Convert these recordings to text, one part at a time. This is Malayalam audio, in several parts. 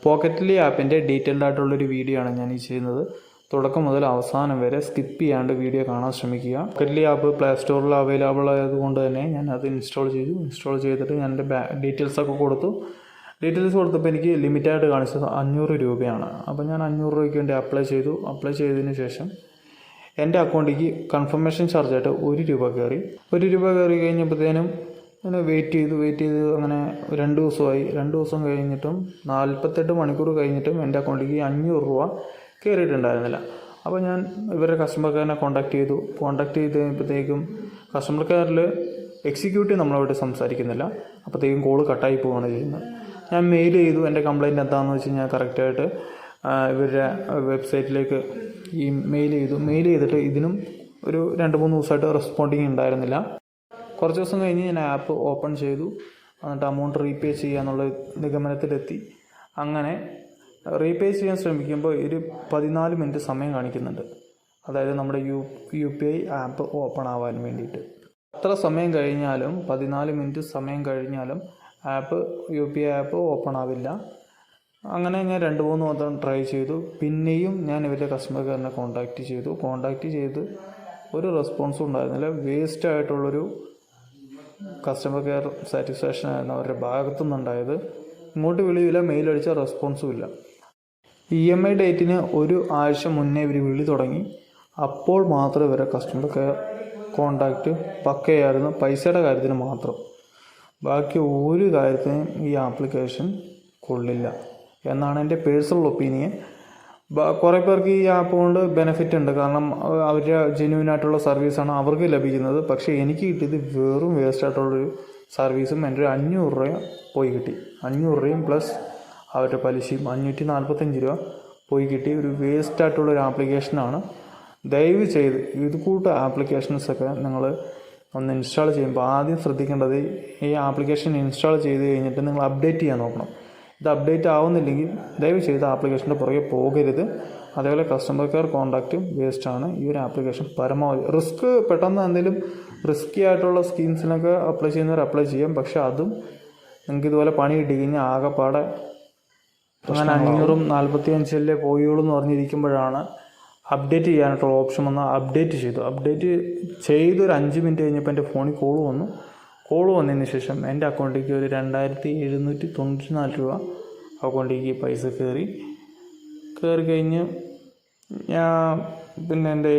പോക്കറ്റ്ലി ആപ്പിൻ്റെ ഡീറ്റെയിൽഡ് ആയിട്ടുള്ളൊരു വീഡിയോ ആണ് ഞാൻ ഈ ചെയ്യുന്നത്. തുടക്കം മുതൽ അവസാനം വരെ സ്കിപ്പ് ചെയ്യാണ്ട് വീഡിയോ കാണാൻ ശ്രമിക്കുക. പോക്കറ്റ്ലി ആപ്പ് പ്ലേ സ്റ്റോറിൽ അവൈലബിൾ ആയതുകൊണ്ട് തന്നെ ഞാൻ അത് ഇൻസ്റ്റാൾ ചെയ്തിട്ട് ഞാൻ എൻ്റെ ഡീറ്റെയിൽസൊക്കെ ഡീറ്റെയിൽസ് കൊടുത്തപ്പോൾ എനിക്ക് ലിമിറ്റായിട്ട് കാണിച്ചത് 500 രൂപയാണ്. അപ്പോൾ ഞാൻ 500 രൂപയ്ക്ക് വേണ്ടി അപ്ലൈ ചെയ്തതിന് ശേഷം എൻ്റെ അക്കൗണ്ടിലേക്ക് കൺഫർമേഷൻ ചാർജായിട്ട് 1 രൂപ കയറി. 1 രൂപ കയറി കഴിഞ്ഞപ്പോഴത്തേനും ഞാൻ വെയിറ്റ് ചെയ്ത് അങ്ങനെ 2 ദിവസമായി. 2 ദിവസം കഴിഞ്ഞിട്ടും 48 മണിക്കൂർ കഴിഞ്ഞിട്ടും എൻ്റെ അക്കൗണ്ടിലേക്ക് 500 രൂപ കയറിയിട്ടുണ്ടായിരുന്നില്ല. അപ്പോൾ ഞാൻ ഇവരുടെ കസ്റ്റമർ കെയറിനെ കോൺടാക്ട് ചെയ്ത് കഴിയുമ്പോഴത്തേക്കും കസ്റ്റമർ കെയറിൽ എക്സിക്യൂട്ടീവ് നമ്മളോട് സംസാരിക്കുന്നില്ല. അപ്പോഴത്തേക്കും കോള് കട്ടായി പോവുകയാണ് ചെയ്യുന്നത്. ഞാൻ മെയിൽ ചെയ്തു. എൻ്റെ കംപ്ലയിൻറ്റ് എന്താണെന്ന് വെച്ച് കഴിഞ്ഞാൽ കറക്റ്റായിട്ട് ഇവരുടെ വെബ്സൈറ്റിലേക്ക് മെയിൽ ചെയ്തിട്ട് ഇതിനും ഒരു 2-3 ദിവസമായിട്ട് റെസ്പോണ്ടിങ് ഉണ്ടായിരുന്നില്ല. കുറച്ച് ദിവസം കഴിഞ്ഞ് ഞാൻ ആപ്പ് ഓപ്പൺ ചെയ്തു. എന്നിട്ട് അമൗണ്ട് റീപേ ചെയ്യാന്നുള്ള നിഗമനത്തിലെത്തി. അങ്ങനെ റീപേ ചെയ്യാൻ ശ്രമിക്കുമ്പോൾ ഒരു 14 മിനിറ്റ് സമയം കാണിക്കുന്നുണ്ട്. അതായത് നമ്മുടെ UPI ആപ്പ് ഓപ്പൺ ആവാൻ വേണ്ടിയിട്ട്. എത്ര സമയം കഴിഞ്ഞാലും 14 മിനിറ്റ് സമയം കഴിഞ്ഞാലും UPI ആപ്പ് ഓപ്പൺ ആവില്ല. അങ്ങനെ ഞാൻ 2-3 വട്ടം ട്രൈ ചെയ്തു. പിന്നെയും ഞാൻ ഇവരുടെ കസ്റ്റമർ കെയറിനെ കോൺടാക്റ്റ് ചെയ്ത് ഒരു റെസ്പോൺസും ഉണ്ടായിരുന്നില്ല. വേസ്റ്റ് ആയിട്ടുള്ളൊരു കസ്റ്റമർ കെയർ സാറ്റിസ്ഫാക്ഷൻ ആയിരുന്നു അവരുടെ ഭാഗത്തുനിന്നുണ്ടായത്. ഇങ്ങോട്ട് വിളിയില്ല, മെയിൽ അടിച്ച റെസ്പോൺസും ഇല്ല. EMI ഡേറ്റിന് 1 ആഴ്ച മുന്നേ ഇവർ വിളി തുടങ്ങി. അപ്പോൾ മാത്രം ഇവരെ കസ്റ്റമർ കെയർ കോൺടാക്റ്റ് പക്കയായിരുന്നു, പൈസയുടെ കാര്യത്തിന് മാത്രം. ബാക്കി ഒരു കാര്യത്തിനും ഈ ആപ്ലിക്കേഷൻ കൊള്ളില്ല എന്നാണ് എൻ്റെ പേഴ്സണൽ ഒപ്പീനിയൻ. കുറേ പേർക്ക് ഈ ആപ്പ് കൊണ്ട് ബെനിഫിറ്റ് ഉണ്ട്. കാരണം അവരുടെ ജെന്യൂനായിട്ടുള്ള സർവീസാണ് അവർക്ക് ലഭിക്കുന്നത്. പക്ഷേ എനിക്ക് കിട്ടിയത് വെറും വേസ്റ്റ് ആയിട്ടുള്ളൊരു സർവീസും എൻ്റെ 500 രൂപ പോയി കിട്ടി. 500 രൂപയും പ്ലസ് അവരുടെ പലിശയും 545 രൂപ പോയി കിട്ടി. ഒരു വേസ്റ്റ് ആയിട്ടുള്ളൊരു ആപ്ലിക്കേഷനാണ്. ദയവ് ചെയ്ത് ഇത് ആപ്ലിക്കേഷൻസൊക്കെ നിങ്ങൾ ഒന്ന് ഇൻസ്റ്റാൾ ചെയ്യുമ്പോൾ ആദ്യം ശ്രദ്ധിക്കേണ്ടത് ഈ ആപ്ലിക്കേഷൻ ഇൻസ്റ്റാൾ ചെയ്ത് കഴിഞ്ഞിട്ട് നിങ്ങൾ അപ്ഡേറ്റ് ചെയ്യാൻ നോക്കണം. ഇത് അപ്ഡേറ്റ് ആവുന്നില്ലെങ്കിൽ ദയവ് ചെയ്ത് ആപ്ലിക്കേഷൻ്റെ പുറകെ പോകരുത്. അതേപോലെ കസ്റ്റമർ കെയർ കോൺടാക്റ്റും വേസ്റ്റാണ്. ഈ ഒരു ആപ്ലിക്കേഷൻ പരമാവധി പെട്ടെന്ന് എന്തെങ്കിലും റിസ്ക്കി ആയിട്ടുള്ള സ്കീംസിനൊക്കെ അപ്ലൈ ചെയ്യാം. പക്ഷെ അതും നിങ്ങൾക്ക് ഇതുപോലെ പണി കിട്ടി കഴിഞ്ഞാൽ ആകെപ്പാടെ അങ്ങനെ 545 പോയുള്ളൂ എന്ന് പറഞ്ഞിരിക്കുമ്പോഴാണ് അപ്ഡേറ്റ് ചെയ്യാനായിട്ടുള്ള ഓപ്ഷൻ വന്ന് അപ്ഡേറ്റ് ചെയ്ത് ഒരു 5 മിനിറ്റ് കഴിഞ്ഞപ്പോൾ എൻ്റെ ഫോണിൽ കോൾ വന്നതിന് ശേഷം എൻ്റെ അക്കൗണ്ടിലേക്ക് ഒരു 2794 രൂപ അക്കൗണ്ടിലേക്ക് പൈസ കയറി കഴിഞ്ഞ്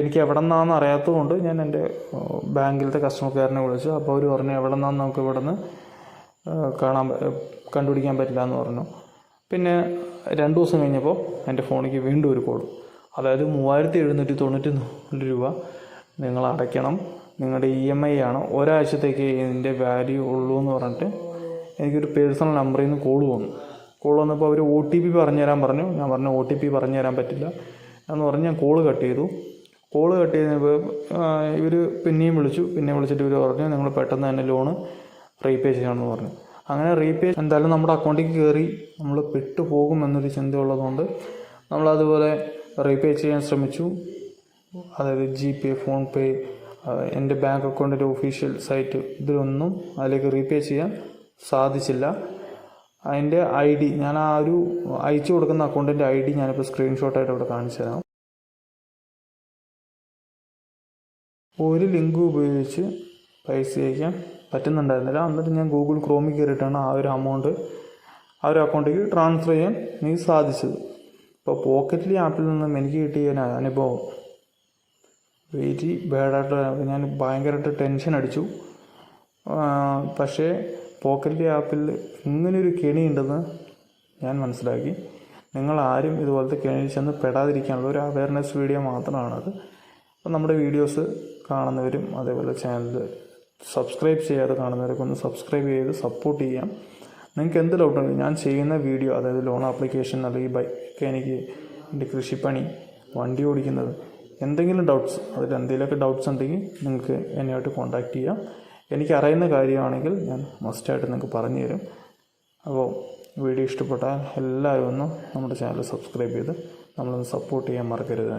എനിക്ക് എവിടെ നിന്നാണെന്ന് അറിയാത്തത് കൊണ്ട് ഞാൻ എൻ്റെ ബാങ്കിലത്തെ കസ്റ്റമർ കെയറിനെ വിളിച്ചു. അപ്പോൾ അവർ പറഞ്ഞു എവിടെ നിന്നാന്ന് നമുക്ക് ഇവിടെ നിന്ന് കണ്ടുപിടിക്കാൻ പറ്റില്ല എന്ന് പറഞ്ഞു. പിന്നെ 2 ദിവസം കഴിഞ്ഞപ്പോൾ എൻ്റെ ഫോണിലേക്ക് വീണ്ടും ഒരു കോൾ. അതായത് 3794 രൂപ നിങ്ങൾ അടയ്ക്കണം, നിങ്ങളുടെ EMI ആണ്, ഒരാഴ്ചത്തേക്ക് ഇതിൻ്റെ വാല്യൂ ഉള്ളൂ എന്ന് പറഞ്ഞിട്ട് എനിക്കൊരു പേഴ്സണൽ നമ്പറിൽ നിന്ന് കോൾ വന്നപ്പോൾ അവർ OTP പറഞ്ഞുതരാൻ പറഞ്ഞു. ഞാൻ പറഞ്ഞു OTP പറഞ്ഞുതരാൻ പറ്റില്ല എന്ന് പറഞ്ഞ് ഞാൻ കോള് കട്ട് ചെയ്തു. ഇവർ പിന്നെയും വിളിച്ചിട്ട് ഇവർ പറഞ്ഞു നിങ്ങൾ പെട്ടെന്ന് തന്നെ ലോണ് റീപേ ചെയ്യണമെന്ന് പറഞ്ഞു. അങ്ങനെ റീപേ എന്തായാലും നമ്മുടെ അക്കൗണ്ടിലേക്ക് കയറി നമ്മൾ പെട്ടുപോകുമെന്നൊരു ചിന്ത ഉള്ളതുകൊണ്ട് നമ്മളതുപോലെ റീപേ ചെയ്യാൻ ശ്രമിച്ചു. അതായത് GPay, ഫോൺപേ, എൻ്റെ ബാങ്ക് അക്കൗണ്ടിൻ്റെ ഒഫീഷ്യൽ സൈറ്റ് ഇതിലൊന്നും അതിലേക്ക് റീപേ ചെയ്യാൻ സാധിച്ചില്ല. അതിൻ്റെ ID ഞാൻ ആ ഒരു അയച്ചു കൊടുക്കുന്ന അക്കൗണ്ടിൻ്റെ ID ഞാനിപ്പോൾ സ്ക്രീൻഷോട്ടായിട്ട് ഇവിടെ കാണിച്ചു തരാം. ഒരു ലിങ്ക് ഉപയോഗിച്ച് പൈസ അയക്കാൻ പറ്റുന്നുണ്ടായിരുന്നില്ല. എന്നിട്ട് ഞാൻ ഗൂഗിൾ ക്രോമിൽ കയറിയിട്ടാണ് ആ ഒരു അമൗണ്ട് ആ ഒരു അക്കൗണ്ടിലേക്ക് ട്രാൻസ്ഫർ ചെയ്യാൻ എനിക്ക് സാധിച്ചത്. ഇപ്പോൾ പോക്കറ്റ്ലി ആപ്പിൽ നിന്നും എനിക്ക് കിട്ടിയ അനുഭവം വെരി ബാഡായിട്ട് ഞാൻ ഭയങ്കരമായിട്ട് ടെൻഷൻ അടിച്ചു. പക്ഷേ പോക്കറ്റ്ലി ആപ്പിൽ ഇങ്ങനൊരു കെണിയുണ്ടെന്ന് ഞാൻ മനസ്സിലാക്കി. നിങ്ങളാരും ഇതുപോലത്തെ കെണിയിൽ ചെന്ന് പെടാതിരിക്കാനുള്ള ഒരു അവയർനെസ് വീഡിയോ മാത്രമാണത്. അപ്പോൾ നമ്മുടെ വീഡിയോസ് കാണുന്നവരും അതേപോലെ ചാനൽ സബ്സ്ക്രൈബ് ചെയ്യാതെ കാണുന്നവരൊക്കെ ഒന്ന് സബ്സ്ക്രൈബ് ചെയ്ത് സപ്പോർട്ട് ചെയ്യാം. നിങ്ങൾക്ക് എന്ത് ഡൗട്ടുണ്ട് ഞാൻ ചെയ്യുന്ന വീഡിയോ, അതായത് ലോൺ ആപ്ലിക്കേഷൻ അല്ലെങ്കിൽ മെക്കാനിക്ക്, എൻ്റെ കൃഷിപ്പണി, വണ്ടി ഓടിക്കുന്നത്, എന്തെങ്കിലും അതിലെന്തെങ്കിലുമൊക്കെ ഡൗട്ട്സ് ഉണ്ടെങ്കിൽ നിങ്ങൾക്ക് എന്നെയായിട്ട് കോൺടാക്റ്റ് ചെയ്യാം. എനിക്കറിയുന്ന കാര്യമാണെങ്കിൽ ഞാൻ മസ്റ്റായിട്ട് നിങ്ങൾക്ക് പറഞ്ഞു തരും. അപ്പോൾ വീഡിയോ ഇഷ്ടപ്പെട്ടാൽ എല്ലാവരും ഒന്ന് നമ്മുടെ ചാനൽ സബ്സ്ക്രൈബ് ചെയ്ത് നമ്മളൊന്ന് സപ്പോർട്ട് ചെയ്യാൻ മറക്കരുത്.